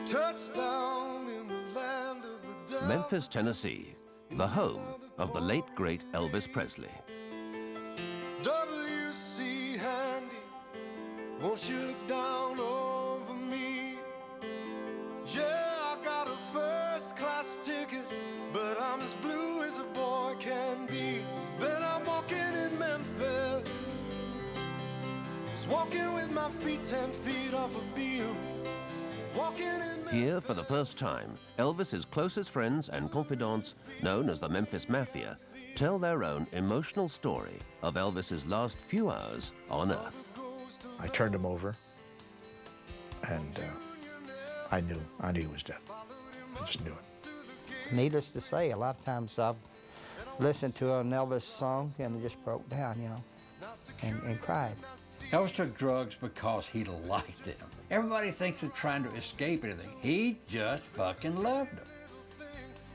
Touchdown in the land of the devil. Memphis, Tennessee, the home of the late, great Elvis Presley. W.C. Handy, won't you look down over me? Yeah, I got a first-class ticket, but I'm as blue as a boy can be. Then I'm walking in Memphis, just walking with my feet 10 feet off a beam. Here, for the first time, Elvis's closest friends and confidants, known as the Memphis Mafia, tell their own emotional story of Elvis's last few hours on Earth. I turned him over, and I knew he was dead. I just knew it. Needless to say, a lot of times I've listened to an Elvis song and it just broke down, you know, and cried. Elvis took drugs because he liked them. Everybody thinks of trying to escape anything. He just fucking loved them.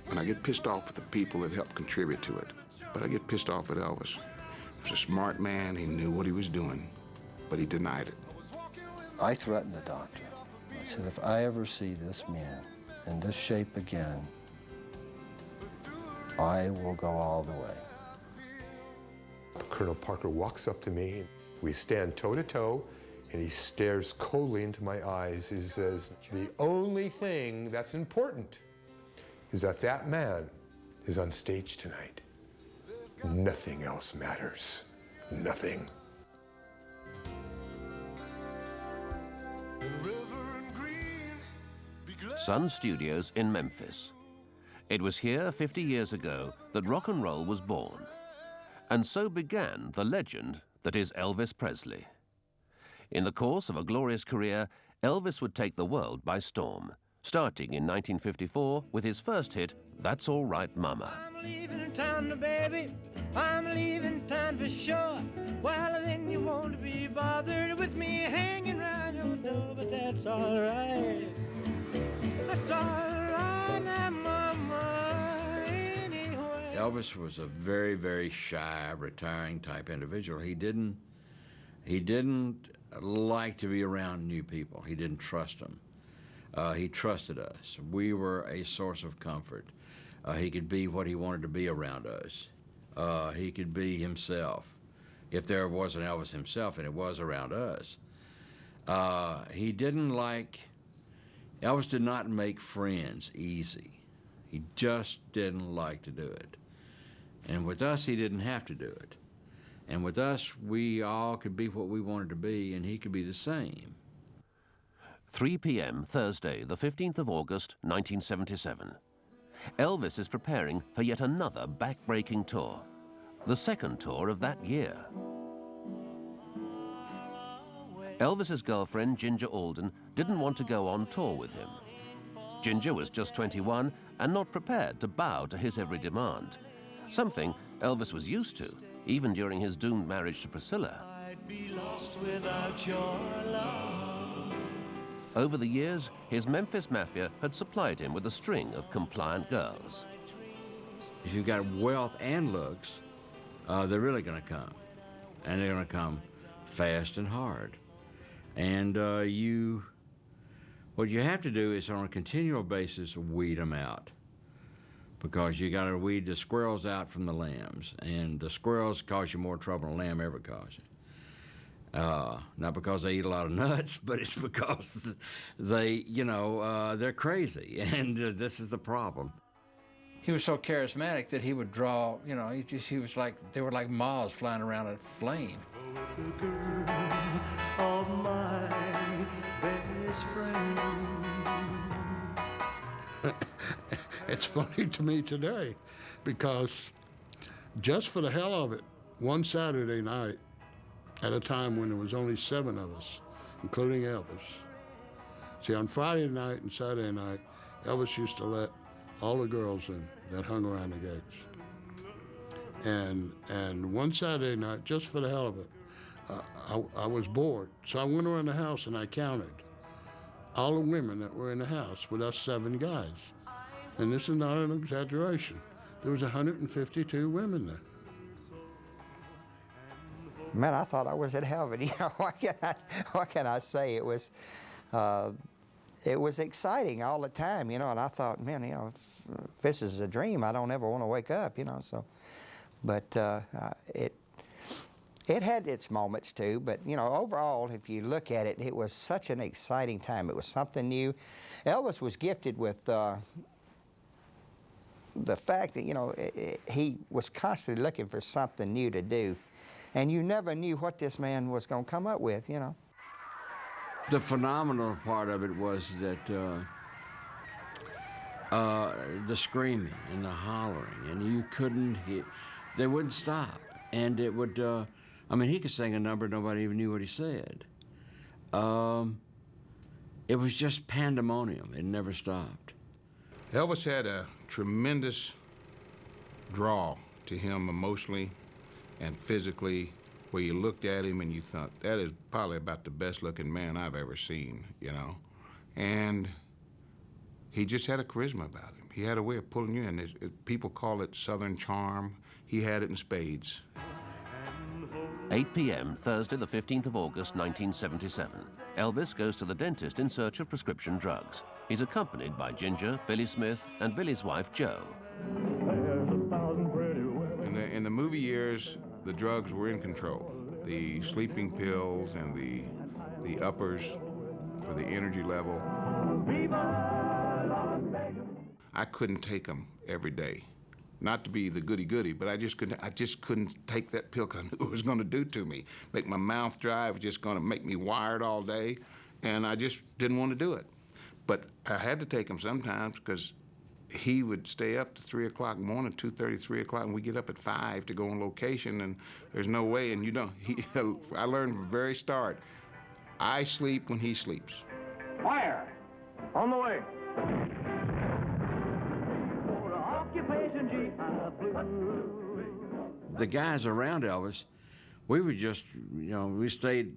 And I get pissed off at the people that helped contribute to it. But I get pissed off at Elvis. He was a smart man, he knew what he was doing, but he denied it. I threatened the doctor. I said, if I ever see this man in this shape again, I will go all the way. Colonel Parker walks up to me. We stand toe-to-toe, and he stares coldly into my eyes. He says, the only thing that's important is that that man is on stage tonight. Nothing else matters. Nothing. Sun Studios in Memphis. It was here 50 years ago that rock and roll was born. And so began the legend that is Elvis Presley. In the course of a glorious career, Elvis would take the world by storm, starting in 1954 with his first hit, That's All Right Mama. I'm leaving town, baby. I'm leaving town for sure. Well, then you won't be bothered with me hanging around your door, but that's all right. That's all right now, mama, anyway. Elvis was a very, very shy, retiring type individual. He didn't like to be around new people. He didn't trust them. He trusted us. We were a source of comfort. He could be what he wanted to be around us. He could be himself. If there was an Elvis himself, and it was around us. Elvis did not make friends easy. He just didn't like to do it. And with us, he didn't have to do it. And with us, we all could be what we wanted to be, and he could be the same. 3 p.m. Thursday, the 15th of August, 1977. Elvis is preparing for yet another back-breaking tour, the second tour of that year. Elvis's girlfriend, Ginger Alden, didn't want to go on tour with him. Ginger was just 21 and not prepared to bow to his every demand, something Elvis was used to, even during his doomed marriage to Priscilla. I'd be lost without your love. Over the years, his Memphis Mafia had supplied him with a string of compliant girls. If you've got wealth and looks, they're really going to come. And they're going to come fast and hard. And what you have to do is on a continual basis weed them out, because you got to weed the squirrels out from the lambs, and the squirrels cause you more trouble than a lamb ever caused you. Not because they eat a lot of nuts, but it's because they, they're crazy, and this is the problem. He was so charismatic that he would draw, he was like, they were like moths flying around a flame. The girl of my best friend. It's funny to me today, because just for the hell of it, one Saturday night, at a time when there was only 7 of us, including Elvis. See, on Friday night and Saturday night, Elvis used to let all the girls in that hung around the gates. And one Saturday night, just for the hell of it, I was bored. So I went around the house and I counted all the women that were in the house with us 7 guys. And this is not an exaggeration. There was 152 women there. Man, I thought I was in heaven. What can I say? It was, it was exciting all the time, you know, and I thought, man, you know, if this is a dream, I don't ever want to wake up, you know, so. But it had its moments too, but you know, overall, if you look at it, it was such an exciting time. It was something new. Elvis was gifted with the fact that, you know, he was constantly looking for something new to do, and you never knew what this man was going to come up with, you know. The phenomenal part of it was that the screaming and the hollering, and you couldn't hear, they wouldn't stop. And it would, I mean, he could sing a number, nobody even knew what he said. It was just pandemonium. It never stopped. Elvis had a tremendous draw to him emotionally and physically, where you looked at him and you thought, that is probably about the best looking man I've ever seen, you know? And he just had a charisma about him. He had a way of pulling you in. People call it Southern charm. He had it in spades. 8 p.m., Thursday, the 15th of August, 1977. Elvis goes to the dentist in search of prescription drugs. He's accompanied by Ginger, Billy Smith, and Billy's wife, Jo. In the movie years, the drugs were in control. The sleeping pills and the uppers for the energy level. I couldn't take them every day. Not to be the goody-goody, but I just couldn't take that pill because I knew what it was going to do to me. Make my mouth dry, it was just going to make me wired all day, and I just didn't want to do it. But I had to take them sometimes because he would stay up to 3 o'clock in the morning, 2:30, 3 o'clock, and we get up at 5 to go on location, and there's no way, and you know, I learned from the very start, I sleep when he sleeps. Fire! On the way. The guys around Elvis, we would just, you know, we stayed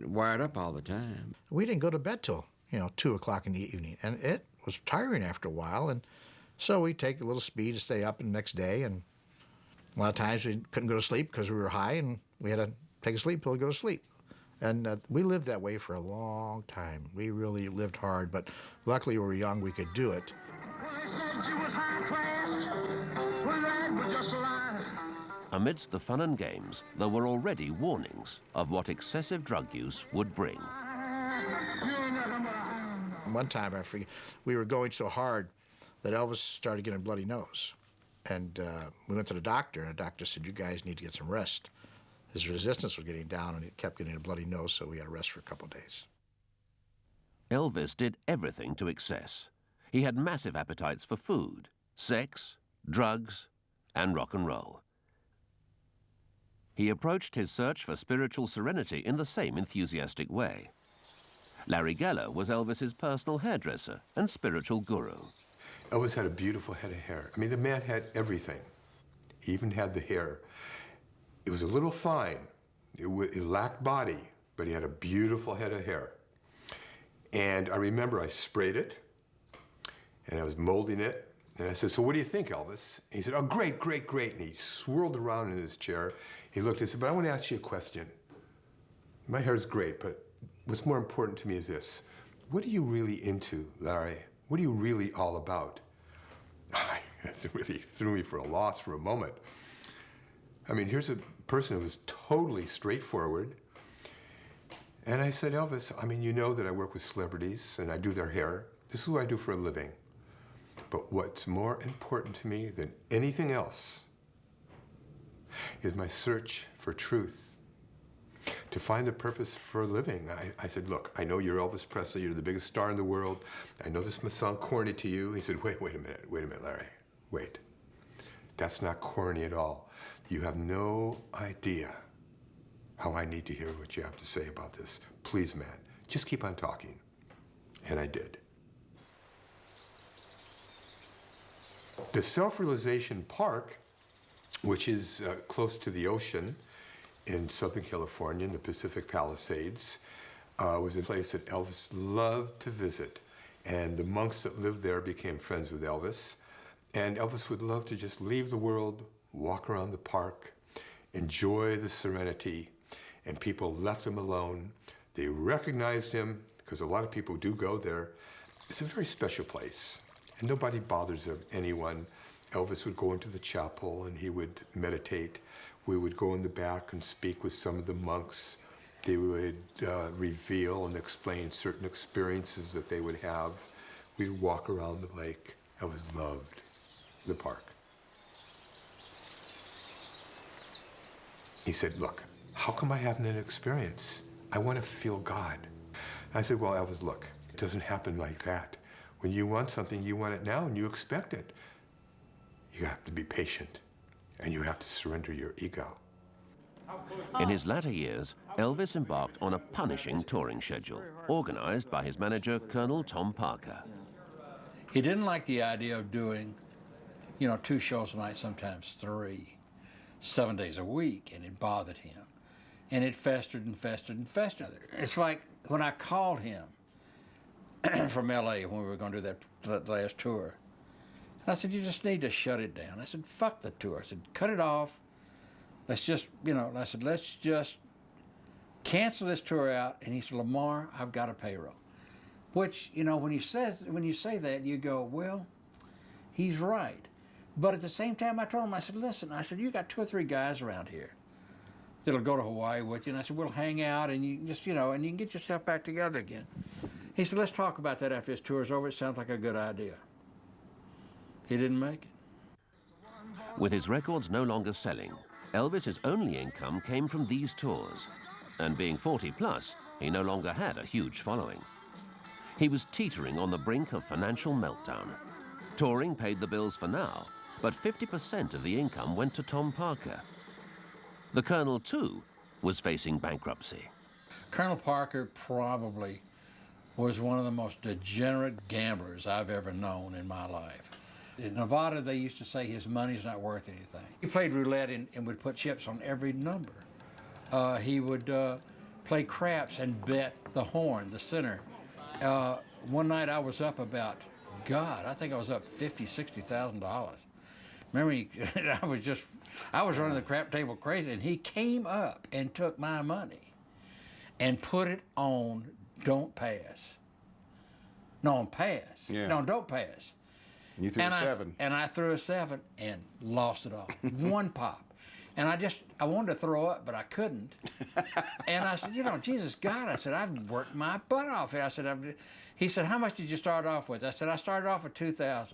wired up all the time. We didn't go to bed till, you know, 2 o'clock in the evening, and it was tiring after a while, and so we'd take a little speed to stay up the next day, and a lot of times we couldn't go to sleep because we were high, and we had to take a sleep pill to go to sleep. And we lived that way for a long time. We really lived hard, but luckily we were young, we could do it. Amidst the fun and games, there were already warnings of what excessive drug use would bring. One time, I forget, we were going so hard that Elvis started getting a bloody nose. And we went to the doctor, and the doctor said, you guys need to get some rest. His resistance was getting down, and he kept getting a bloody nose, so we had to rest for a couple of days. Elvis did everything to excess. He had massive appetites for food, sex, drugs, and rock and roll. He approached his search for spiritual serenity in the same enthusiastic way. Larry Geller was Elvis's personal hairdresser and spiritual guru. Elvis had a beautiful head of hair. I mean, the man had everything. He even had the hair. It was a little fine. It lacked body, but he had a beautiful head of hair. And I remember I sprayed it, and I was molding it, and I said, so what do you think, Elvis? And he said, oh, great, great, great. And he swirled around in his chair. He looked and said, but I want to ask you a question. My hair's great, but what's more important to me is this. What are you really into, Larry? What are you really all about? It really threw me for a loss for a moment. I mean, here's a person who was totally straightforward. And I said, Elvis, I mean, you know that I work with celebrities and I do their hair. This is what I do for a living. But what's more important to me than anything else is my search for truth, to find a purpose for living. I said, look, I know you're Elvis Presley, you're the biggest star in the world. I know this must sound corny to you. He said, wait a minute, Larry, wait. That's not corny at all. You have no idea how I need to hear what you have to say about this. Please, man, just keep on talking. And I did. The Self-Realization Park, which is close to the ocean in Southern California in the Pacific Palisades, was a place that Elvis loved to visit. And the monks that lived there became friends with Elvis. And Elvis would love to just leave the world, walk around the park, enjoy the serenity, and people left him alone. They recognized him, because a lot of people do go there. It's a very special place, and nobody bothers anyone. Elvis would go into the chapel and he would meditate. We would go in the back and speak with some of the monks. They would reveal and explain certain experiences that they would have. We'd walk around the lake. Elvis loved the park. He said, look, how come I haven't an experience? I want to feel God. I said, well, Elvis, look, it doesn't happen like that. When you want something, you want it now and you expect it. You have to be patient and you have to surrender your ego. In his latter years, Elvis embarked on a punishing touring schedule, organized by his manager, Colonel Tom Parker. He didn't like the idea of doing, 2 shows a night, sometimes 3, 7 days a week, and it bothered him. And it festered and festered and festered. It's like when I called him from L.A. when we were going to do that last tour. And I said, you just need to shut it down. I said, fuck the tour. I said, cut it off. Let's just, I said, let's just cancel this tour out. And he said, Lamar, I've got a payroll. Which, when you say that, you go, well, he's right. But at the same time, I told him, I said, listen, you got 2 or 3 guys around here that'll go to Hawaii with you. And I said, we'll hang out and you just, and you can get yourself back together again. He said, let's talk about that after this tour's over. It sounds like a good idea. He didn't make it. With his records no longer selling, Elvis's only income came from these tours. And being 40 plus, he no longer had a huge following. He was teetering on the brink of financial meltdown. Touring paid the bills for now, but 50% of the income went to Tom Parker. The Colonel, too, was facing bankruptcy. Colonel Parker probably was one of the most degenerate gamblers I've ever known in my life. In Nevada, they used to say his money's not worth anything. He played roulette and would put chips on every number. He would play craps and bet the horn, the center. One night I was up about, I think I was up $50,000, $60,000. Remember, I was running the crap table crazy, and he came up and took my money and put it on don't pass. No, on pass. Yeah. No, don't pass. You threw a 7. And I threw a 7 and lost it all. 1 pop. And I wanted to throw up, but I couldn't. And I said, Jesus God, I said, I've worked my butt off here. I said, he said, how much did you start off with? I said, I started off with $2,000.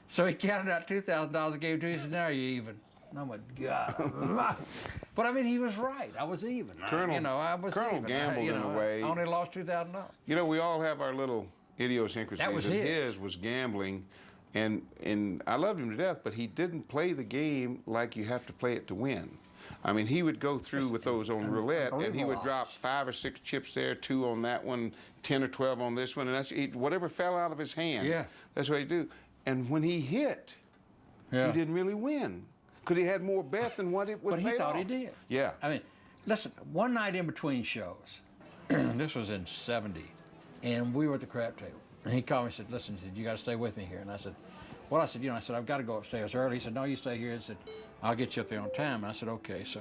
So he counted out $2,000 and gave it to me. He said, now you're even. And I went, God. But I mean, he was right. I was even. I was Colonel even. gambled in a way. I only lost $2,000. We all have our little idiosyncrasies. That was his was gambling. And I loved him to death, but he didn't play the game like you have to play it to win. I mean, he would go through with those on roulette, and he would drop 5 or 6 chips there, 2 on that one, 10 or 12 on this one, and whatever fell out of his hand, that's what he'd do. And when he hit, he didn't really win, because he had more bet than what it would pay But he thought off. he did. Yeah. I mean, listen, one night in between shows, this was in '70, and we were at the crap table. And he called me and said, listen, he said, you got to stay with me here. And I said, well, I said, I've got to go upstairs early. He said, no, you stay here. He said, I'll get you up there on time. And I said, okay. So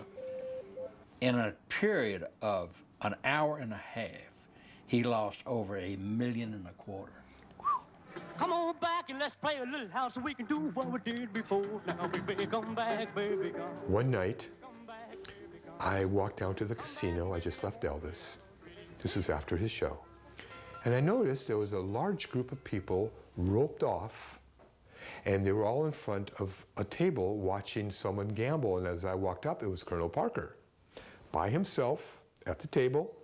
in a period of an hour and a half, he lost over $1.25 million. Come on back and let's play a little house so we can do what we did before. Now, baby, come back, baby, come. One night, I walked down to the casino. I just left Elvis. This was after his show. And I noticed there was a large group of people roped off, and they were all in front of a table watching someone gamble. And as I walked up, it was Colonel Parker, by himself at the table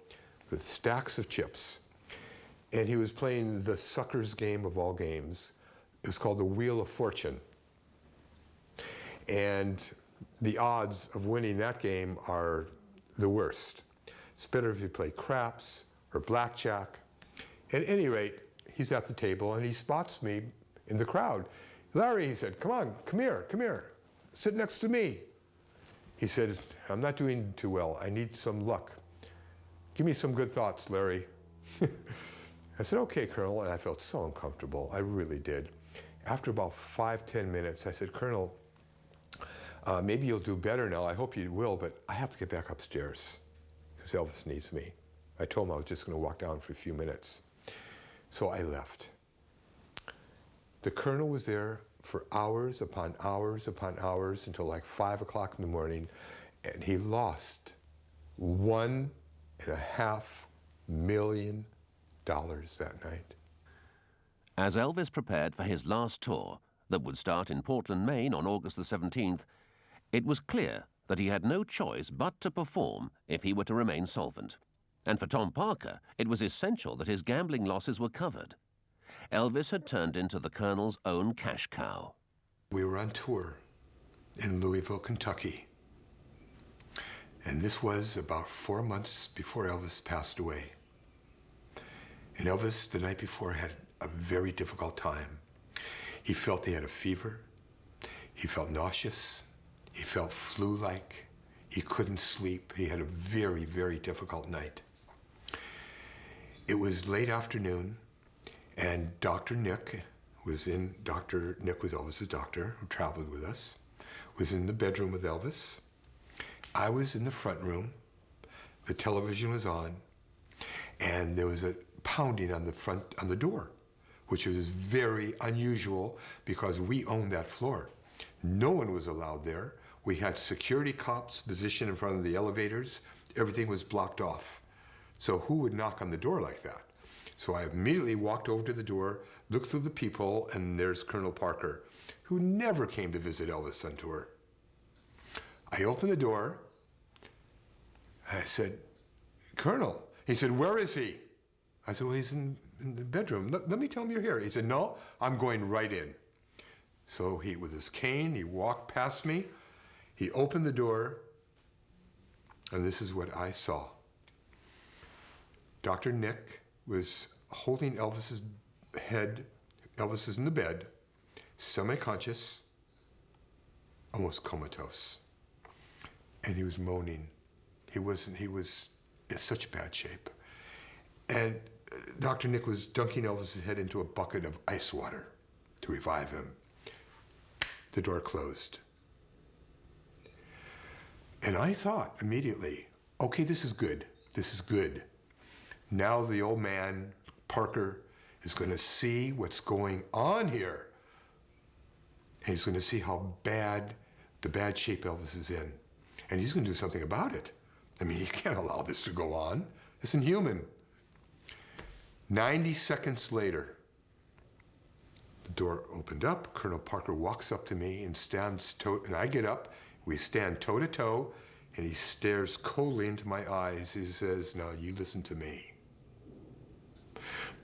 with stacks of chips. And he was playing the sucker's game of all games. It was called the Wheel of Fortune. And the odds of winning that game are the worst. It's better if you play craps or blackjack. At any rate, he's at the table and he spots me in the crowd. Larry, he said, come on, come here, sit next to me. He said, I'm not doing too well. I need some luck. Give me some good thoughts, Larry. I said, okay, Colonel, and I felt so uncomfortable. I really did. After about 5-10 minutes, I said, Colonel, maybe you'll do better now. I hope you will, but I have to get back upstairs because Elvis needs me. I told him I was just going to walk down for a few minutes. So I left. The Colonel was there for hours upon hours upon hours until like 5 o'clock in the morning, and he lost $1.5 million that night. As Elvis prepared for his last tour, that would start in Portland, Maine on August the 17th, it was clear that he had no choice but to perform if he were to remain solvent. And for Tom Parker, it was essential that his gambling losses were covered. Elvis had turned into the Colonel's own cash cow. We were on tour in Louisville, Kentucky. And this was about 4 months before Elvis passed away. And Elvis, the night before, had a very difficult time. He felt he had a fever. He felt nauseous. He felt flu-like. He couldn't sleep. He had a very, very difficult night. It was late afternoon, and Dr. Nick was Elvis's doctor, who traveled with us, was in the bedroom with Elvis. I was in the front room. The television was on, and there was a pounding on the door, which was very unusual because we owned that floor. No one was allowed there. We had security cops positioned in front of the elevators. Everything was blocked off. So who would knock on the door like that? So I immediately walked over to the door, looked through the peephole, and there's Colonel Parker, who never came to visit Elvis on tour. I opened the door. I said, "Colonel." He said, "Where is he?" I said, "Well, he's in the bedroom. Let me tell him you're here." He said, "No, I'm going right in." So he, with his cane, he walked past me. He opened the door, and this is what I saw. Dr. Nick was holding Elvis's head. Elvis is in the bed, semi-conscious, almost comatose. And he was moaning. He was in such bad shape. And Dr. Nick was dunking Elvis's head into a bucket of ice water to revive him. The door closed. And I thought immediately, okay, this is good. This is good. Now the old man, Parker, is going to see what's going on here. He's going to see how bad, the bad shape Elvis is in. And he's going to do something about it. I mean, he can't allow this to go on. It's inhuman. 90 seconds later, the door opened up. Colonel Parker walks up to me and and I get up. We stand toe to toe, and he stares coldly into my eyes. He says, "Now you listen to me.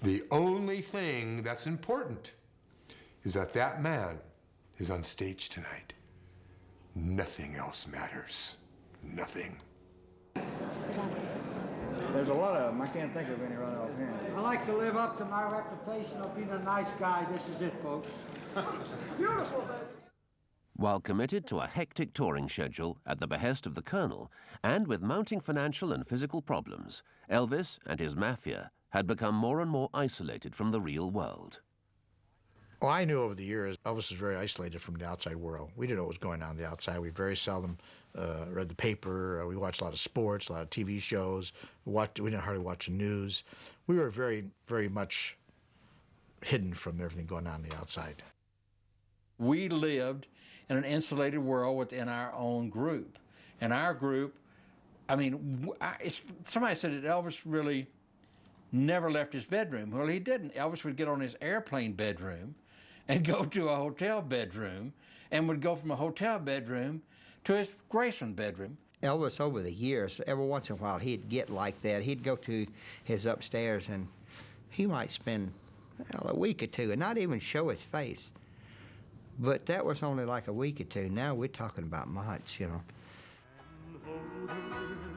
The only thing that's important is that that man is on stage tonight. Nothing else matters. Nothing." There's a lot of them. I can't think of any right offhand. I like to live up to my reputation of being a nice guy. This is it, folks. Beautiful, baby. While committed to a hectic touring schedule at the behest of the Colonel, and with mounting financial and physical problems, Elvis and his mafia had become more and more isolated from the real world. Well, I knew over the years Elvis was very isolated from the outside world. We didn't know what was going on the outside. We very seldom read the paper. We watched a lot of sports, a lot of TV shows. We didn't hardly watch the news. We were very, very much hidden from everything going on the outside. We lived in an insulated world within our own group. And our group, I mean, somebody said that Elvis really never left his bedroom. Well, he didn't. Elvis would get on his airplane bedroom and go to a hotel bedroom, and would go from a hotel bedroom to his Graceland bedroom. Elvis, over the years, every once in a while, he'd get like that. He'd go to his upstairs, and he might spend a week or two and not even show his face. But that was only like a week or two. Now we're talking about months, you know.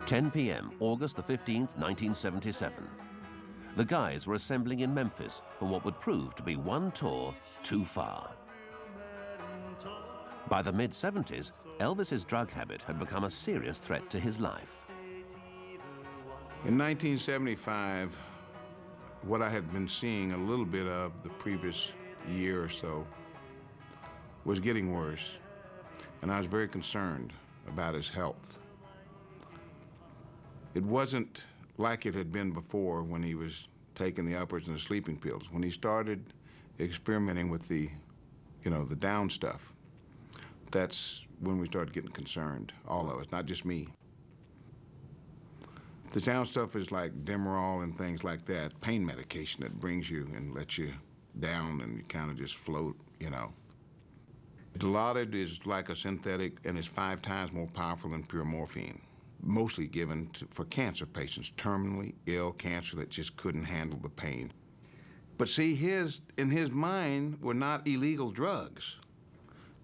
10 p.m., August the 15th, 1977. The guys were assembling in Memphis for what would prove to be one tour too far. By the mid-70s, Elvis's drug habit had become a serious threat to his life. In 1975, what I had been seeing a little bit of the previous year or so was getting worse, and I was very concerned about his health. It wasn't like it had been before when he was taking the uppers and the sleeping pills. When he started experimenting with the down stuff, that's when we started getting concerned, all of us, not just me. The down stuff is like Demerol and things like that, pain medication that brings you and lets you down and you kind of just float, Dilaudid is like a synthetic and is 5 times more powerful than pure morphine, mostly given for cancer patients, terminally ill cancer that just couldn't handle the pain. But see, in his mind were not illegal drugs.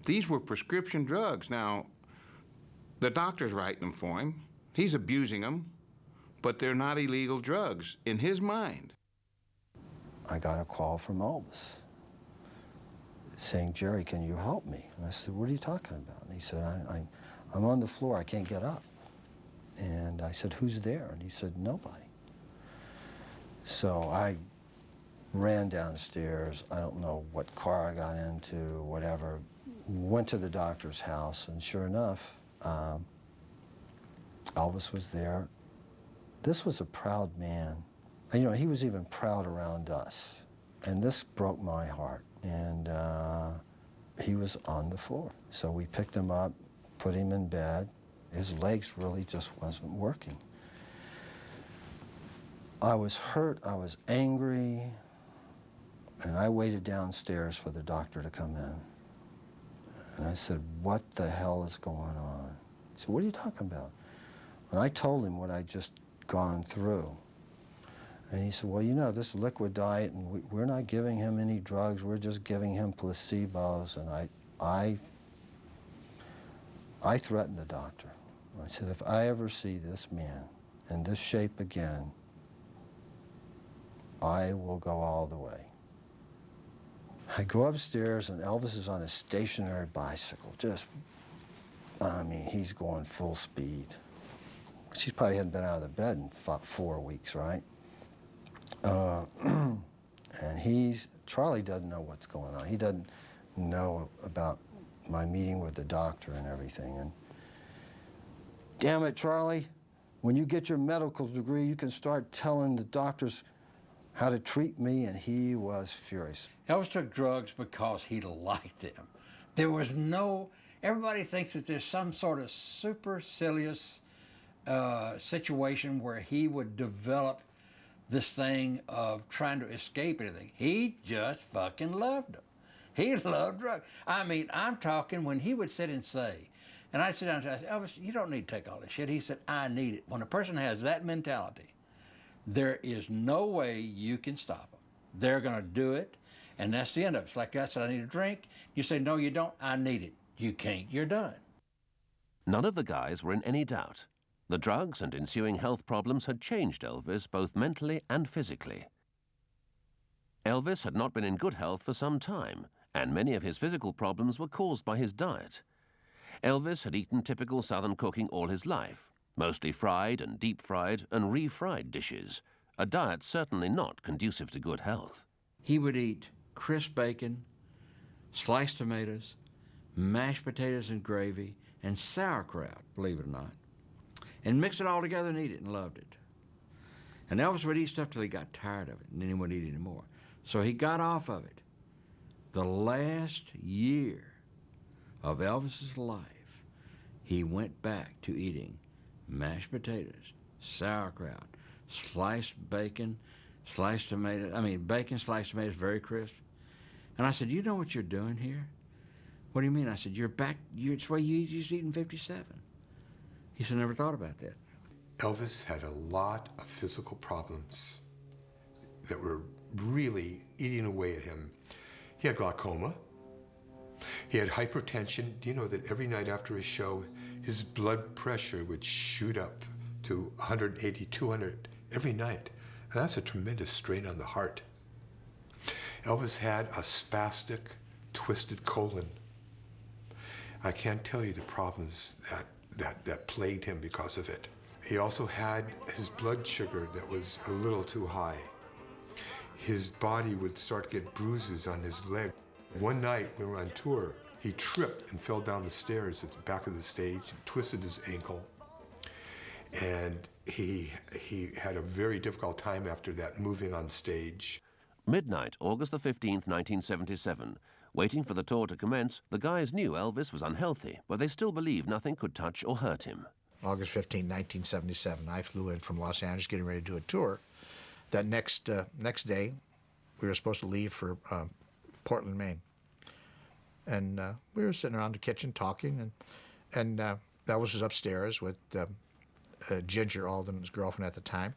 These were prescription drugs. Now, the doctor's writing them for him. He's abusing them, but they're not illegal drugs in his mind. I got a call from Elvis saying, "Jerry, can you help me?" And I said, "What are you talking about?" And he said, I'm on the floor, I can't get up. And I said, "Who's there?" And he said, "Nobody." So I ran downstairs. I don't know what car I got into, whatever. Went to the doctor's house, and sure enough, Elvis was there. This was a proud man. And, he was even proud around us. And this broke my heart. And he was on the floor. So we picked him up, put him in bed. His legs really just wasn't working. I was hurt, I was angry, and I waited downstairs for the doctor to come in. And I said, "What the hell is going on?" He said, "What are you talking about?" And I told him what I'd just gone through. And he said, "Well, this liquid diet, and we're not giving him any drugs, we're just giving him placebos." And I threatened the doctor. I said, "If I ever see this man in this shape again, I will go all the way." I go upstairs, and Elvis is on a stationary bicycle. He's going full speed. She probably hadn't been out of the bed in 4 weeks, right? And Charlie doesn't know what's going on. He doesn't know about my meeting with the doctor and everything. And damn it, Charlie, when you get your medical degree, you can start telling the doctors how to treat me. And he was furious. Elvis took drugs because he liked them. There was everybody thinks that there's some sort of supercilious situation where he would develop this thing of trying to escape anything. He just fucking loved them. He loved drugs. I'm talking when he would sit and say, and I'd sit down and say, "Elvis, you don't need to take all this shit." He said, "I need it." When a person has that mentality, there is no way you can stop them. They're going to do it, and that's the end of it. It's like I said, "I need a drink." You say, "No, you don't." "I need it." You can't. You're done. None of the guys were in any doubt. The drugs and ensuing health problems had changed Elvis both mentally and physically. Elvis had not been in good health for some time, and many of his physical problems were caused by his diet. Elvis had eaten typical Southern cooking all his life, mostly fried and deep-fried and refried dishes, a diet certainly not conducive to good health. He would eat crisp bacon, sliced tomatoes, mashed potatoes and gravy, and sauerkraut, believe it or not, and mix it all together and eat it, and loved it. And Elvis would eat stuff till he got tired of it, and then he wouldn't eat anymore. So he got off of it. The last year of Elvis's life, he went back to eating mashed potatoes, sauerkraut, sliced bacon, sliced tomatoes, bacon, sliced tomatoes, very crisp. And I said, "You know what you're doing here?" "What do you mean?" I said, "You're back, it's the way you used to eat in 57. He said, "Never thought about that." Elvis had a lot of physical problems that were really eating away at him. He had glaucoma. He had hypertension. Do you know that every night after a show, his blood pressure would shoot up to 180, 200 every night? And that's a tremendous strain on the heart. Elvis had a spastic, twisted colon. I can't tell you the problems that plagued him because of it. He also had his blood sugar that was a little too high. His body would start to get bruises on his leg. One night we were on tour, he tripped and fell down the stairs at the back of the stage and twisted his ankle. And he had a very difficult time after that moving on stage. Midnight, August the 15th, 1977. Waiting for the tour to commence, the guys knew Elvis was unhealthy, but they still believed nothing could touch or hurt him. August 15, 1977, I flew in from Los Angeles getting ready to do a tour. That next day, we were supposed to leave for Portland, Maine. And we were sitting around the kitchen talking, and Elvis was upstairs with Ginger Alden, his girlfriend at the time,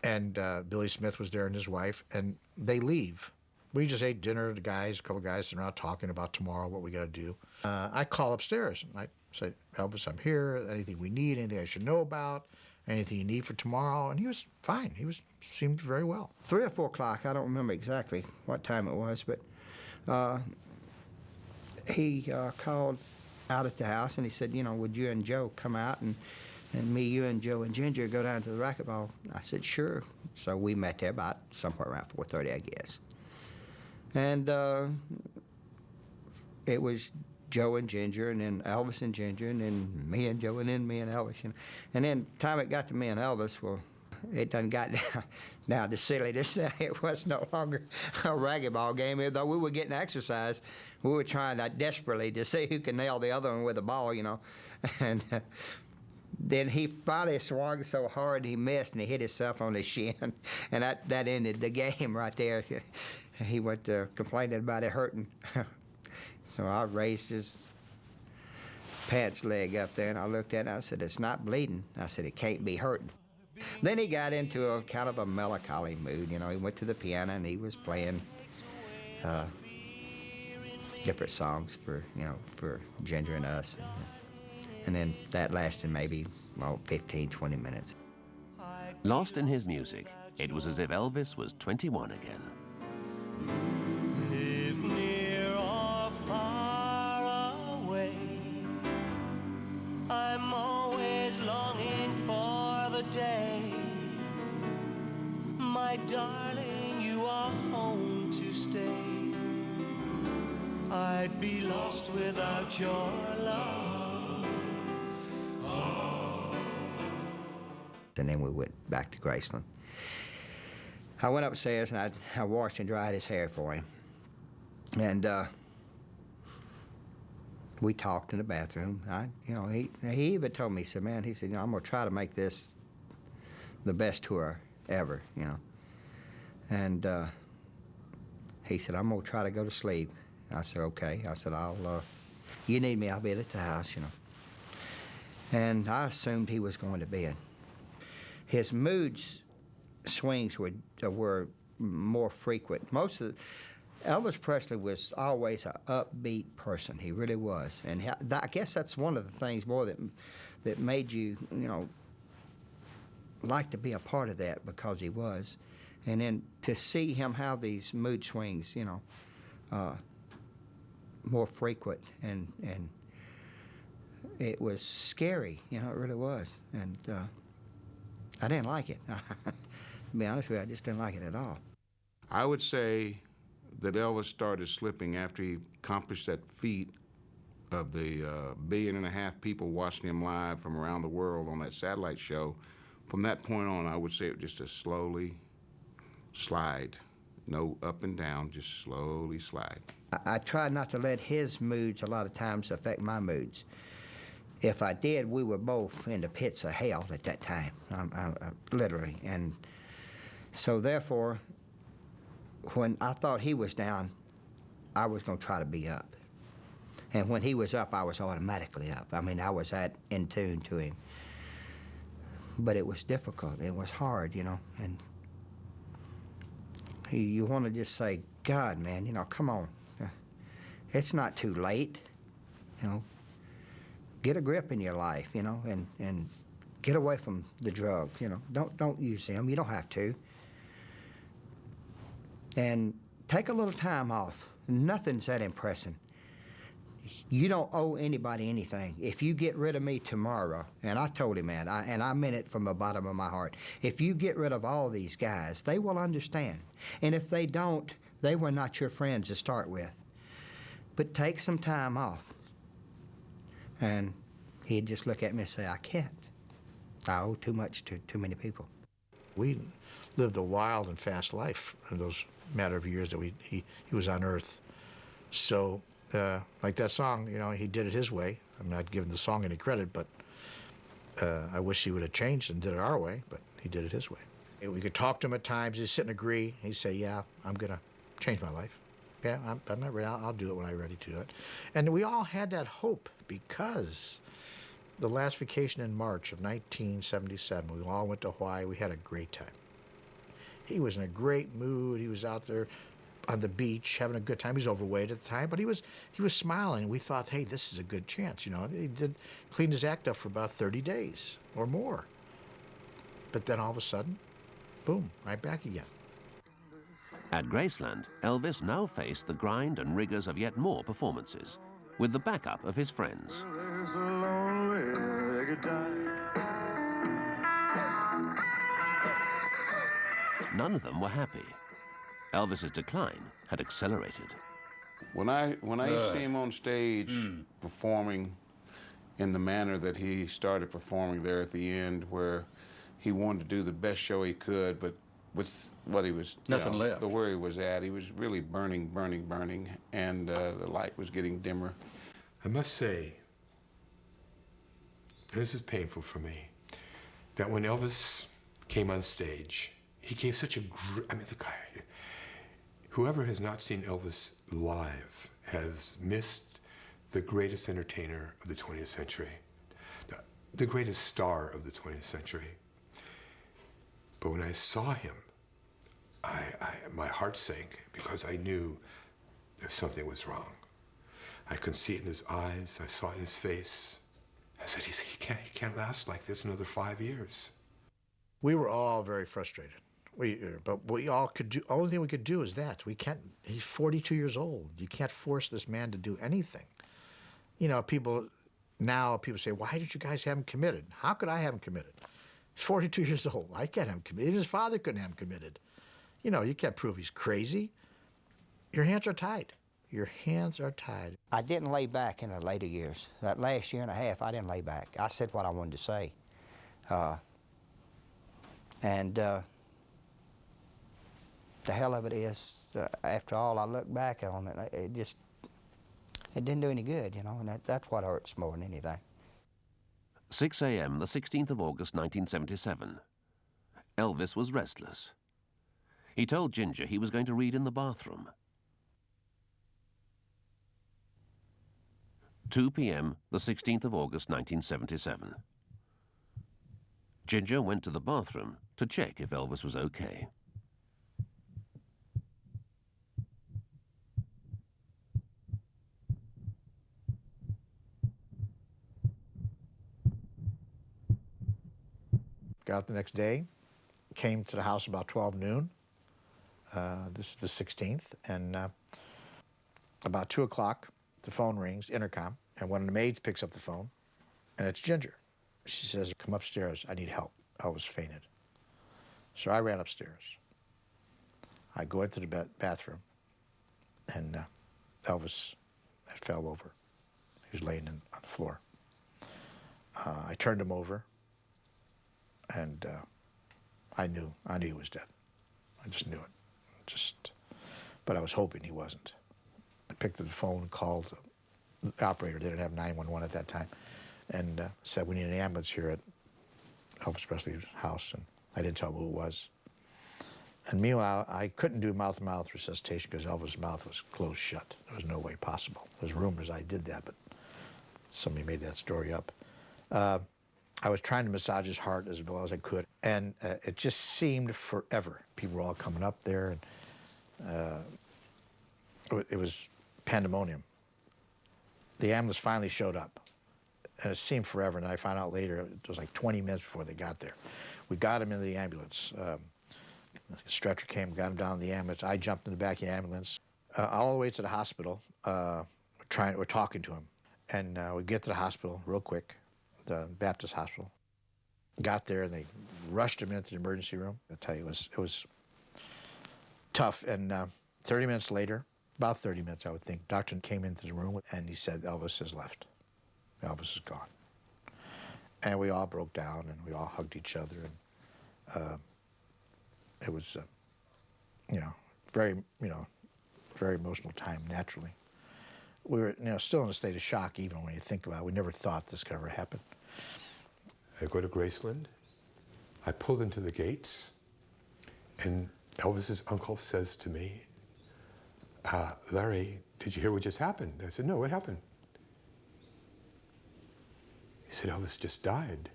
and Billy Smith was there and his wife, and they leave. We just ate dinner, the guys, a couple guys sitting around talking about tomorrow, what we got to do. I call upstairs, and I say, Elvis, I'm here, anything we need, anything I should know about, anything you need for tomorrow, and he was fine. He seemed very well. 3 or 4 o'clock, I don't remember exactly what time it was, but he called out at the house, and he said, you know, would you and Joe come out, and me, you, and Joe and Ginger go down to the racquetball? I said, sure. So we met there about somewhere around 4:30, I guess. And it was Joe and Ginger, and then Elvis and Ginger, and then me and Joe, and then me and Elvis. And then time it got to me and Elvis, well, it done got down to silliness. It was no longer a racquetball game. Though we were getting exercise, we were trying desperately to see who could nail the other one with the ball, you know. And then he finally swung so hard he missed, and he hit himself on the shin. And that ended the game right there. He went complaining about it hurting. So I raised his pants leg up there, and I looked at it, and I said, it's not bleeding. I said, it can't be hurting. Then he got into a kind of a melancholy mood. You know, he went to the piano, and he was playing different songs for Ginger and us. And then that lasted maybe 15, 20 minutes. Lost in his music, it was as if Elvis was 21 again. Live near or far away, I'm always longing for the day, my darling, you are home to stay. I'd be lost without your love. And then we went back to Graceland. I went upstairs and I washed and dried his hair for him. And we talked in the bathroom. He even told me, he said, man, I'm gonna try to make this the best tour ever, you know. And he said, I'm gonna try to go to sleep. I said, okay. I said, you need me, I'll be at the house, you know. And I assumed he was going to bed. His mood swings were more frequent. Elvis Presley was always an upbeat person. He really was, and I guess that's one of the things more that made you like to be a part of that, because he was, and then to see him have these mood swings, more frequent, and it was scary. It really was, and I didn't like it. To be honest with you, I just didn't like it at all. I would say that Elvis started slipping after he accomplished that feat of the 1.5 billion people watching him live from around the world on that satellite show. From that point on, I would say it was just a slowly slide. No up and down, just slowly slide. I tried not to let his moods a lot of times affect my moods. If I did, we were both in the pits of hell at that time, literally. And so therefore, when I thought he was down, I was going to try to be up. And when he was up, I was automatically up. I mean, I was in tune to him. But it was difficult. It was hard, and you want to just say, God, man, come on. It's not too late, Get a grip in your life, and get away from the drugs, Don't use them. You don't have to. And take a little time off. Nothing's that impressing. You don't owe anybody anything. If you get rid of me tomorrow, and I told him that, and I meant it from the bottom of my heart, if you get rid of all these guys, they will understand. And if they don't, they were not your friends to start with. But take some time off. And he'd just look at me and say, I can't. I owe too much to too many people. We lived a wild and fast life in those matter of years that he was on Earth. So, like that song, you know, he did it his way. I'm not giving the song any credit, but I wish he would have changed and did it our way, but he did it his way. We could talk to him at times. He'd sit and agree. He'd say, yeah, I'm going to change my life. Yeah, I'm not ready. I'll do it when I'm ready to do it. And we all had that hope because the last vacation in March of 1977, we all went to Hawaii. We had a great time. He was in a great mood. He was out there on the beach having a good time. He was overweight at the time, but he was smiling. We thought, hey, this is a good chance. You know, he cleaned his act up for about 30 days or more. But then all of a sudden, boom, right back again. At Graceland, Elvis now faced the grind and rigors of yet more performances, with the backup of his friends. None of them were happy. Elvis's decline had accelerated. When I see him on stage performing in the manner that he started performing there at the end, where he wanted to do the best show he could, but with what he was, Nothing left. But where he was at, he was really burning, and the light was getting dimmer. I must say, this is painful for me, that when Elvis came on stage, he gave such a I mean, the guy, whoever has not seen Elvis live has missed the greatest entertainer of the 20th century, the greatest star of the 20th century. But when I saw him, my heart sank because I knew that something was wrong. I could see it in his eyes. I saw it in his face. I said, he can't last like this another 5 years. We were all very frustrated. But we all could do, only thing we could do is that. We can't, he's 42 years old. You can't force this man to do anything. You know, people say, why did you guys have him committed? How could I have him committed? He's 42 years old. I can't have him committed. His father couldn't have him committed. You know, you can't prove he's crazy. Your hands are tied. Your hands are tied. I didn't lay back in the later years. That last year and a half, I didn't lay back. I said what I wanted to say. The hell of it is, after all, I look back on it, it didn't do any good, you know, and that's what hurts more than anything. 6 a.m., the 16th of August, 1977. Elvis was restless. He told Ginger he was going to read in the bathroom. 2 p.m., the 16th of August, 1977. Ginger went to the bathroom to check if Elvis was okay. Got up the next day, came to the house about 12 noon. This is the 16th, and about 2 o'clock, the phone rings, intercom, and one of the maids picks up the phone, and it's Ginger. She says, come upstairs, I need help. Elvis fainted. So I ran upstairs. I go into the bathroom, and Elvis had fell over. He was laying on the floor. I turned him over, and I knew he was dead. I just knew it. But I was hoping he wasn't. I picked up the phone and called the operator. They didn't have 911 at that time, and said, we need an ambulance here at Elvis Presley's house, and I didn't tell him who it was. And meanwhile, I couldn't do mouth-to-mouth resuscitation because Elvis' mouth was closed shut. There was no way possible. There's rumors I did that, but somebody made that story up. I was trying to massage his heart as well as I could, and it just seemed forever. People were all coming up there, and it was pandemonium. The ambulance finally showed up, and it seemed forever, and I found out later it was like 20 minutes before they got there. We got him in the ambulance. The stretcher came, got him down in the ambulance. I jumped in the back of the ambulance. All the way to the hospital, we're talking to him, and we get to the hospital real quick, the Baptist hospital. Got there, and they rushed him into the emergency room. I tell you, it was tough. And 30 minutes later, about 30 minutes, I would think, doctor came into the room, and he said, Elvis has left. Elvis is gone. And we all broke down, and we all hugged each other, and it was, very, very emotional time naturally. We were, still in a state of shock even when you think about it. We never thought this could ever happen. I go to Graceland. I pulled into the gates, and Elvis's uncle says to me, Larry, did you hear what just happened? I said, no, what happened? He said, Elvis just died.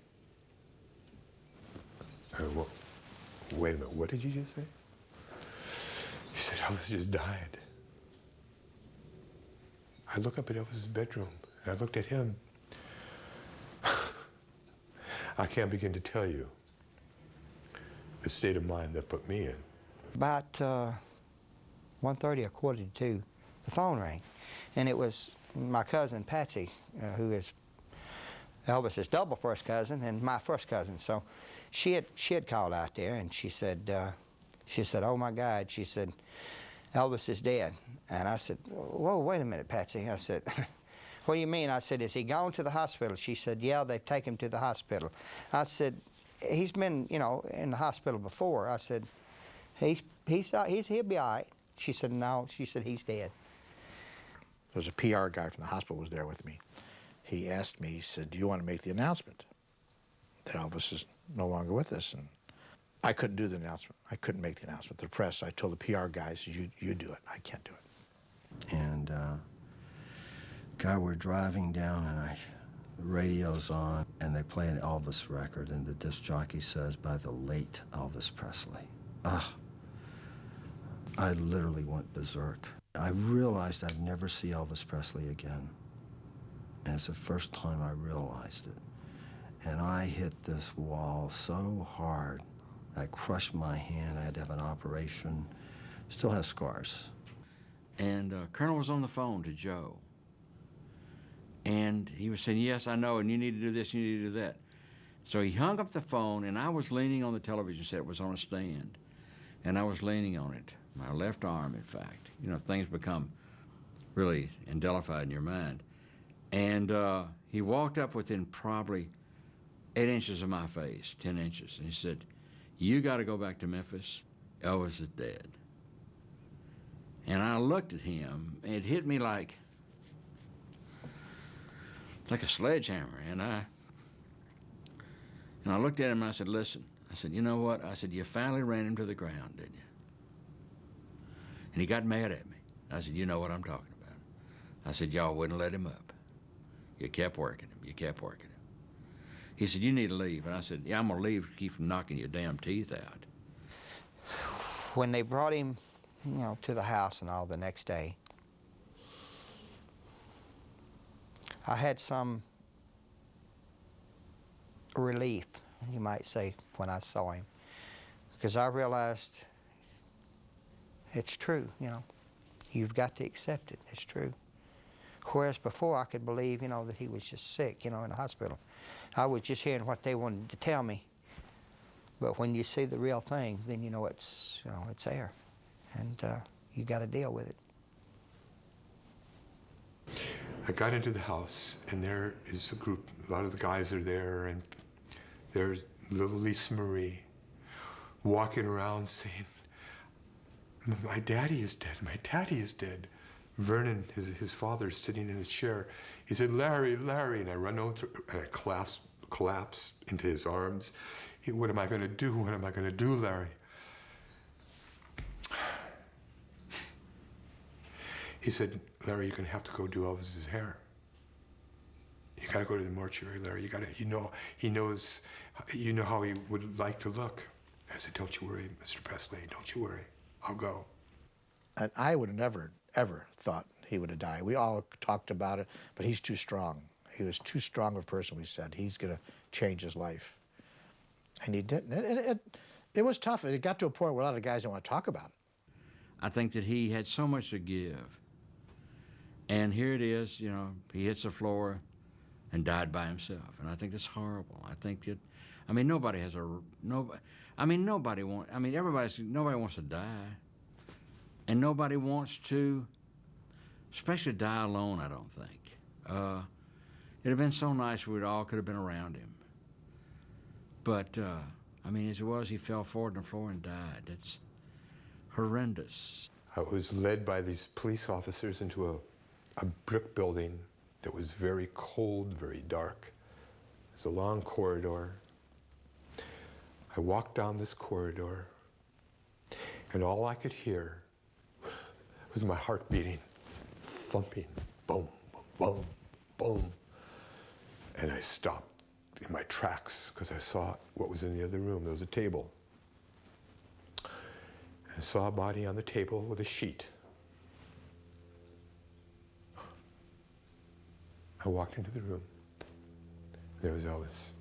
Well, wait a minute, what did you just say? He said, Elvis just died. I look up at Elvis's bedroom, and I looked at him. I can't begin to tell you the state of mind that put me in. About 1:30 or 1:45, the phone rang, and it was my cousin Patsy, who is Elvis's double first cousin and my first cousin. So she had called out there, and she said, "Oh my God," she said, "Elvis is dead." And I said, "Whoa, wait a minute, Patsy." I said, "What do you mean?" I said, "Is he gone to the hospital?" She said, "Yeah, they've taken him to the hospital." I said, "He's been, in the hospital before." I said, he'll be all right." She said, "No." She said, "He's dead." There was a PR guy from the hospital was there with me. He asked me, he said, "Do you want to make the announcement that Elvis is no longer with us?" And I couldn't do the announcement. I couldn't make the announcement. The press, I told the PR guys, you do it. I can't do it. And God, we're driving down, and the radio's on, and they play an Elvis record, and the disc jockey says, "By the late Elvis Presley." I literally went berserk. I realized I'd never see Elvis Presley again. And it's the first time I realized it. And I hit this wall so hard, I crushed my hand. I had to have an operation. Still has scars. And Colonel was on the phone to Joe. And he was saying, "Yes, I know, and you need to do this, you need to do that." So he hung up the phone, and I was leaning on the television set. It was on a stand. And I was leaning on it, my left arm, in fact. Things become really indelified in your mind. And he walked up within probably 8 inches of my face, 10 inches, and he said, "You got to go back to Memphis. Elvis is dead." And I looked at him, and it hit me like a sledgehammer. And I looked at him, and I said, "Listen," I said, "you know what?" I said, "You finally ran him to the ground, didn't you?" And he got mad at me. I said, "You know what I'm talking about." I said, "Y'all wouldn't let him up. You kept working him. You kept working him." He said, "You need to leave." And I said, "Yeah, I'm going to leave to keep from knocking your damn teeth out." When they brought him, to the house and all the next day, I had some relief, you might say, when I saw him, because I realized it's true, You've got to accept it. It's true. Whereas before I could believe, that he was just sick, in the hospital. I was just hearing what they wanted to tell me. But when you see the real thing, then it's there. And you got to deal with it. I got into the house, and there is a group. A lot of the guys are there, and there's little Lisa Marie walking around saying, "My daddy is dead. My daddy is dead." Vernon, his father, is sitting in a chair. He said, "Larry, Larry," and I run over and I collapse into his arms. "What am I going to do? What am I going to do, Larry?" He said, "Larry, you're going to have to go do Elvis's hair. You got to go to the mortuary, Larry. He knows, how he would like to look." I said, "Don't you worry, Mr. Presley. Don't you worry. I'll go." And I would have never, ever thought he would have died. We all talked about it, but he's too strong. He was too strong of a person, we said. He's going to change his life. And he didn't. It was tough. It got to a point where a lot of guys didn't want to talk about it. I think that he had so much to give. And here it is, he hits the floor and died by himself. And I think that's horrible. I think that, nobody wants to die. And nobody wants to, especially die alone, I don't think. It'd have been so nice if we all could have been around him. But, as it was, he fell forward on the floor and died. It's horrendous. I was led by these police officers into a brick building that was very cold, very dark. It was a long corridor. I walked down this corridor, and all I could hear was my heart beating, thumping, boom, boom, boom. And I stopped in my tracks because I saw what was in the other room. There was a table. I saw a body on the table with a sheet. I walked into the room. There was Elvis.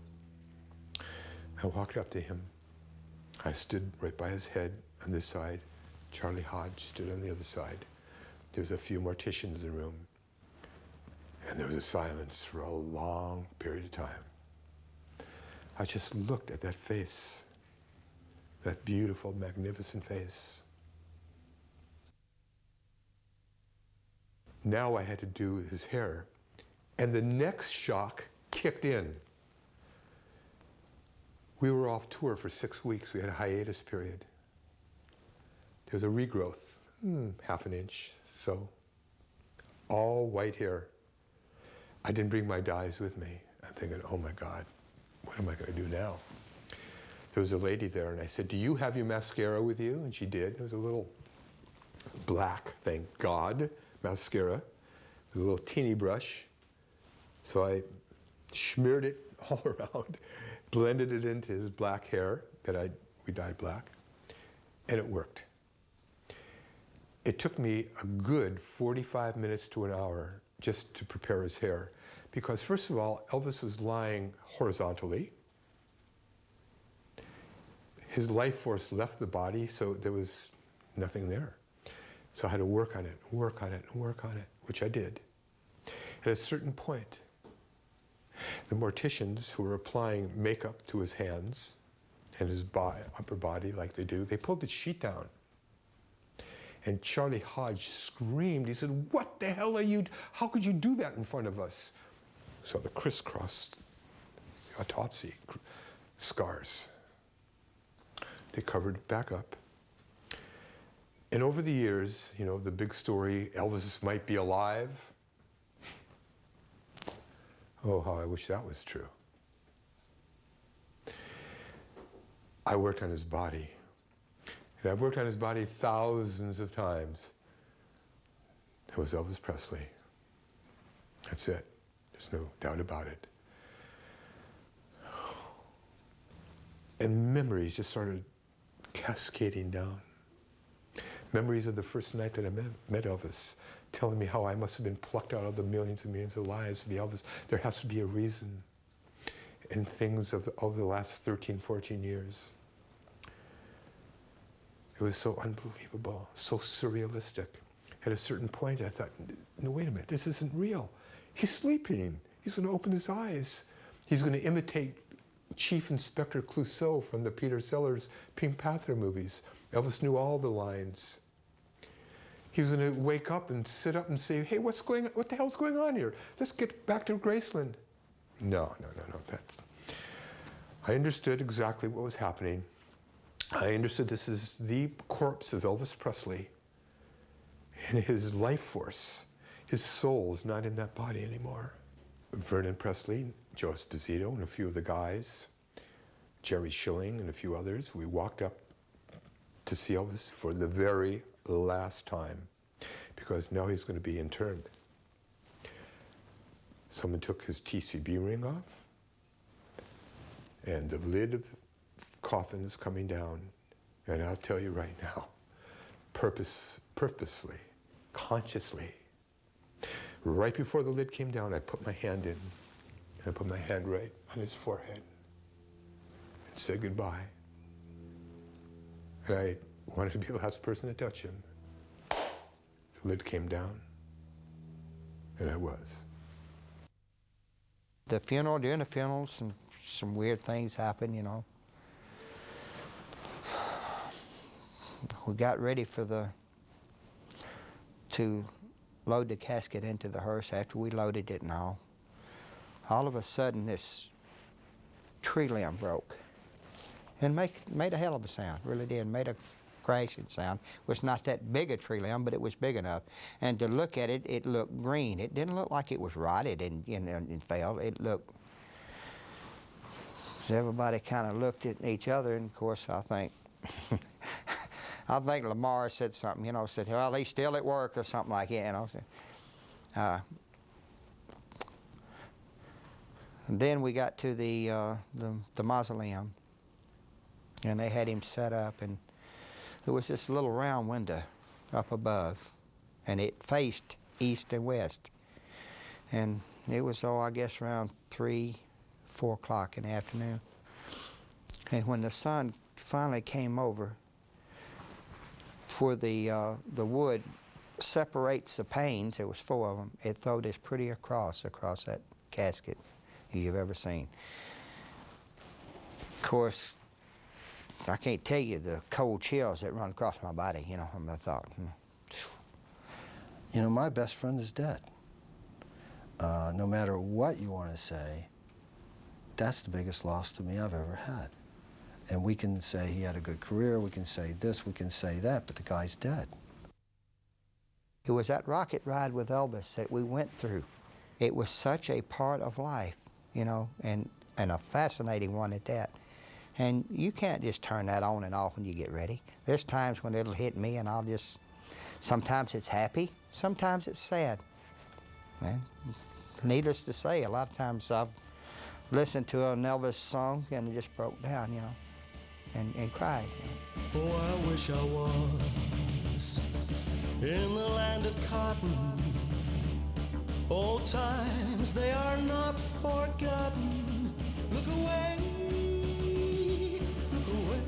I walked up to him. I stood right by his head on this side. Charlie Hodge stood on the other side. There was a few morticians in the room. And there was a silence for a long period of time. I just looked at that face, that beautiful, magnificent face. Now I had to do his hair. And the next shock kicked in. We were off tour for 6 weeks. We had a hiatus period. There was a regrowth, half an inch, so. All white hair. I didn't bring my dyes with me. I'm thinking, oh my God, what am I going to do now? There was a lady there, and I said, do you have your mascara with you? And she did. It was a little black, thank God, mascara with a little teeny brush. So I smeared it all around, blended it into his black hair that we dyed black, and it worked. It took me a good 45 minutes to an hour just to prepare his hair, because first of all, Elvis was lying horizontally. His life force left the body, so there was nothing there. So I had to work on it, work on it, work on it, which I did. At a certain point, the morticians who were applying makeup to his hands and his upper body like they do, they pulled the sheet down. And Charlie Hodge screamed. He said, what the hell are you, how could you do that in front of us? So the crisscross autopsy scars. They covered it back up. And over the years, you know, the big story, Elvis might be alive. Oh, how I wish that was true. I worked on his body. And I've worked on his body thousands of times. That was Elvis Presley. That's it. There's no doubt about it. And memories just started cascading down. Memories of the first night that I met Elvis, telling me how I must have been plucked out of the millions and millions of lives to be Elvis. There has to be a reason. And things of the last 13, 14 years. It was so unbelievable, so surrealistic. At a certain point, I thought, no, wait a minute, this isn't real. He's sleeping. He's going to open his eyes. He's going to imitate Chief Inspector Clouseau from the Peter Sellers Pink Panther movies. Elvis knew all the lines. He was going to wake up and sit up and say, hey, what the hell's going on here? Let's get back to Graceland. No. I understood exactly what was happening. I understood this is the corpse of Elvis Presley, and his life force, his soul is not in that body anymore. Vernon Presley, Joe Esposito, and a few of the guys, Jerry Schilling and a few others, we walked up to see Elvis for the very last time, because now he's going to be interned. Someone took his TCB ring off, and the lid of the coffin is coming down, and I'll tell you right now, purposefully, consciously, right before the lid came down, I put my hand in, and I put my hand right on his forehead and said goodbye. And I wanted to be the last person to touch him. The lid came down, and I was. The funeral, during the funeral, some weird things happened, you know. We got ready to load the casket into the hearse after we loaded it and all. All of a sudden, this tree limb broke and made a hell of a sound, really did. Made a crashing sound. It was not that big a tree limb, but it was big enough. And to look at it, it looked green. It didn't look like it was rotted and fell. It looked. So everybody kind of looked at each other, and of course, I think Lamar said something, you know, said, well, he's still at work or something like that, you know. And then we got to the mausoleum, and they had him set up, and there was this little round window up above, and it faced east and west. And it was, I guess around 3, 4 o'clock in the afternoon. And when the sun finally came over, where the wood separates the panes, there was 4 of them, it threw this pretty across that casket you've ever seen. Of course, I can't tell you the cold chills that run across my body, you know, I thought. You know, my best friend is dead. No matter what you want to say, that's the biggest loss to me I've ever had. And we can say he had a good career, we can say this, we can say that, but the guy's dead. It was that rocket ride with Elvis that we went through. It was such a part of life, you know, and a fascinating one at that. And you can't just turn that on and off when you get ready. There's times when it'll hit me and I'll just, sometimes it's happy, sometimes it's sad. And needless to say, a lot of times I've listened to an Elvis song and just broke down, you know, and cried. You know. Oh, I wish I was in the land of cotton. Old times, they are not forgotten. Look away, look away,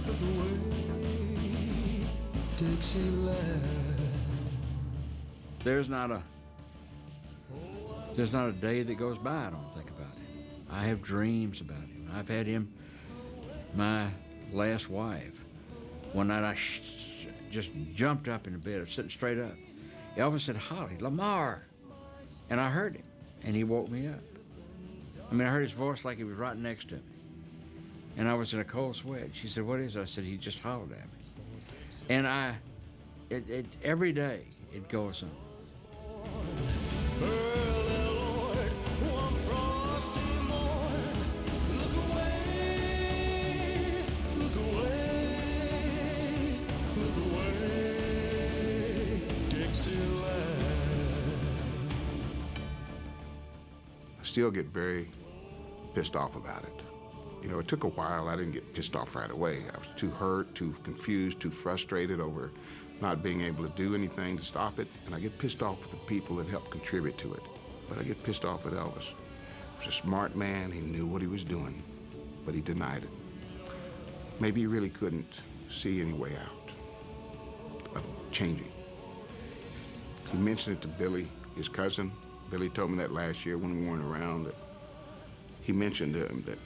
look away, Dixieland. There's not a day that goes by I don't think about him. I have dreams about him. I've had him, my last wife. One night I just jumped up in the bed, sitting straight up. Elvis said, Holly, Lamar. And I heard him, and he woke me up. I mean, I heard his voice like he was right next to me. And I was in a cold sweat. She said, what is it? I said, he just hollered at me. And every day it goes on. Still get very pissed off about it. You know, it took a while. I didn't get pissed off right away. I was too hurt, too confused, too frustrated over not being able to do anything to stop it. And I get pissed off with the people that helped contribute to it. But I get pissed off at Elvis. He was a smart man. He knew what he was doing, but he denied it. Maybe he really couldn't see any way out of changing. He mentioned it to Billy, his cousin. Billy told me that last year when we weren't around. That he mentioned to him that,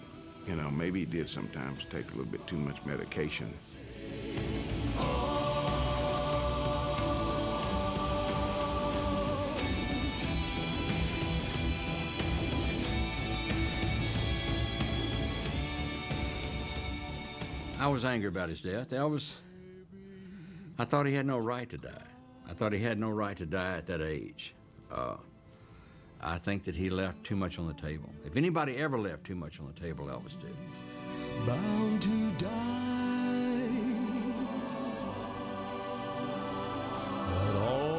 you know, maybe he did sometimes take a little bit too much medication. I was angry about his death. Elvis, I thought he had no right to die. I thought he had no right to die at that age. I think that he left too much on the table. If anybody ever left too much on the table, Elvis did. Bound to die, but all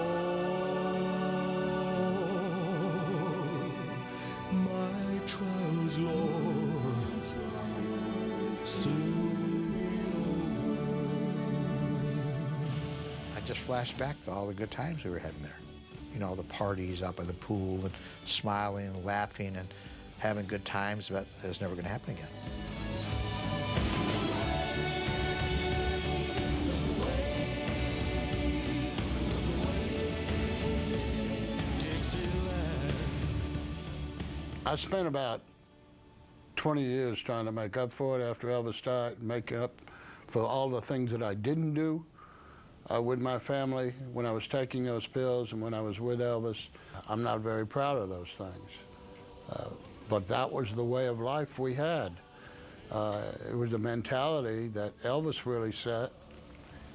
my trials, Lord, soon. I just flashed back to all the good times we were having there. You know, the parties up at the pool and smiling and laughing and having good times, but it's never going to happen again. I spent about 20 years trying to make up for it after Elvis died, make up for all the things that I didn't do with my family when I was taking those pills and when I was with Elvis. I'm not very proud of those things. But that was the way of life we had. It was the mentality that Elvis really set,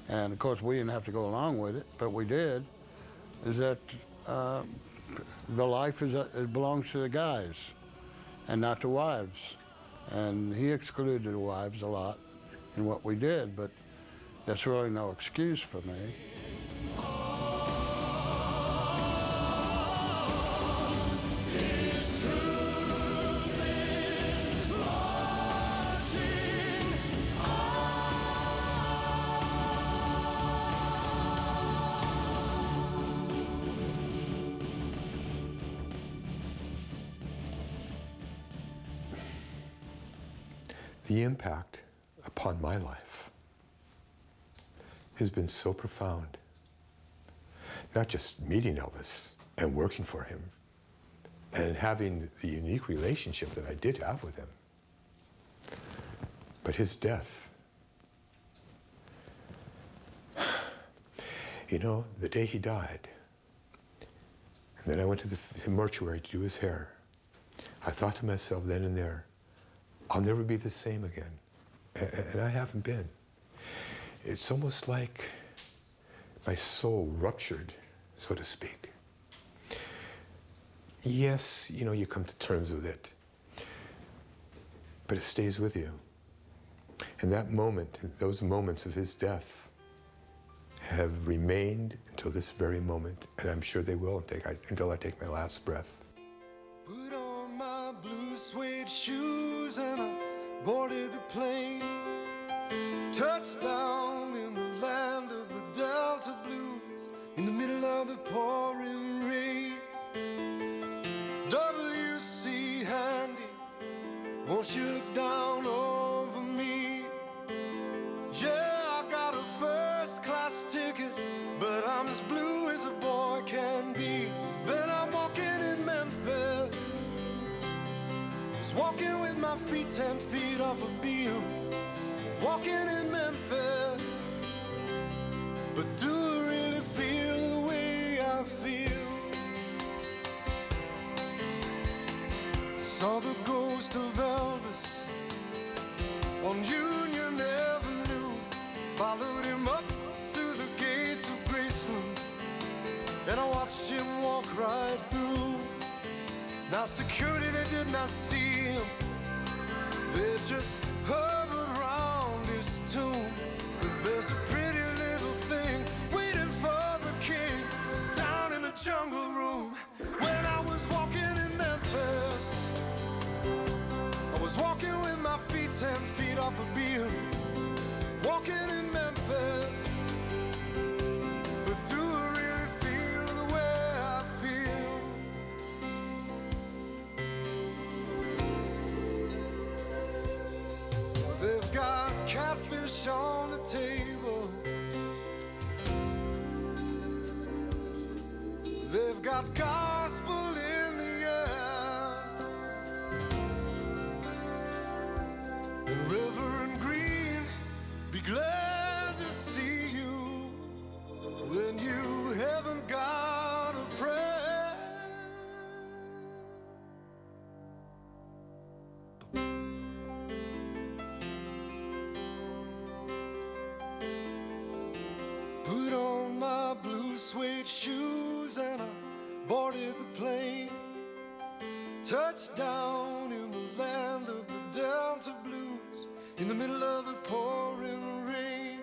and of course we didn't have to go along with it, but we did, is that the life it belongs to the guys and not the wives. And he excluded the wives a lot in what we did, but that's really no excuse for me. The impact upon my life has been so profound. Not just meeting Elvis and working for him and having the unique relationship that I did have with him, but his death. You know, the day he died, and then I went to the mortuary to do his hair, I thought to myself then and there, I'll never be the same again. And I haven't been. It's almost like my soul ruptured, so to speak. Yes, you know, you come to terms with it, but it stays with you. And that moment, those moments of his death have remained until this very moment, and I'm sure they will until I take my last breath. Put on my blue suede shoes and I boarded the plane. Touchdown in the land of the Delta Blues, in the middle of the pouring rain. W.C. Handy, won't you look down over me? Yeah, I got a first-class ticket, but I'm as blue as a boy can be. Then I'm walking in Memphis, just walking with my feet 10 feet off a beam. Walking in Memphis, but do I really feel the way I feel? Saw the ghost of Elvis on Union Avenue, followed him up to the gates of Graceland, and I watched him walk right through. Now security, they did not see him, they just hovered around his tomb. But there's a pretty little thing waiting for the king down in the jungle room. When I was walking in Memphis, I was walking with my feet 10 feet off a beam. Walking in Memphis, but do I really feel the way I feel? They've got catfish on the table, they've got gospel in the air, and Reverend Green, be glad to see you when you haven't got a prayer. Put on my blue suede shoes and I boarded the plane. Touchdown in the land of the Delta Blues, in the middle of the pouring rain.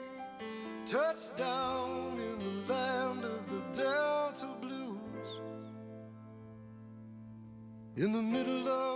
Touchdown in the land of the Delta Blues, in the middle of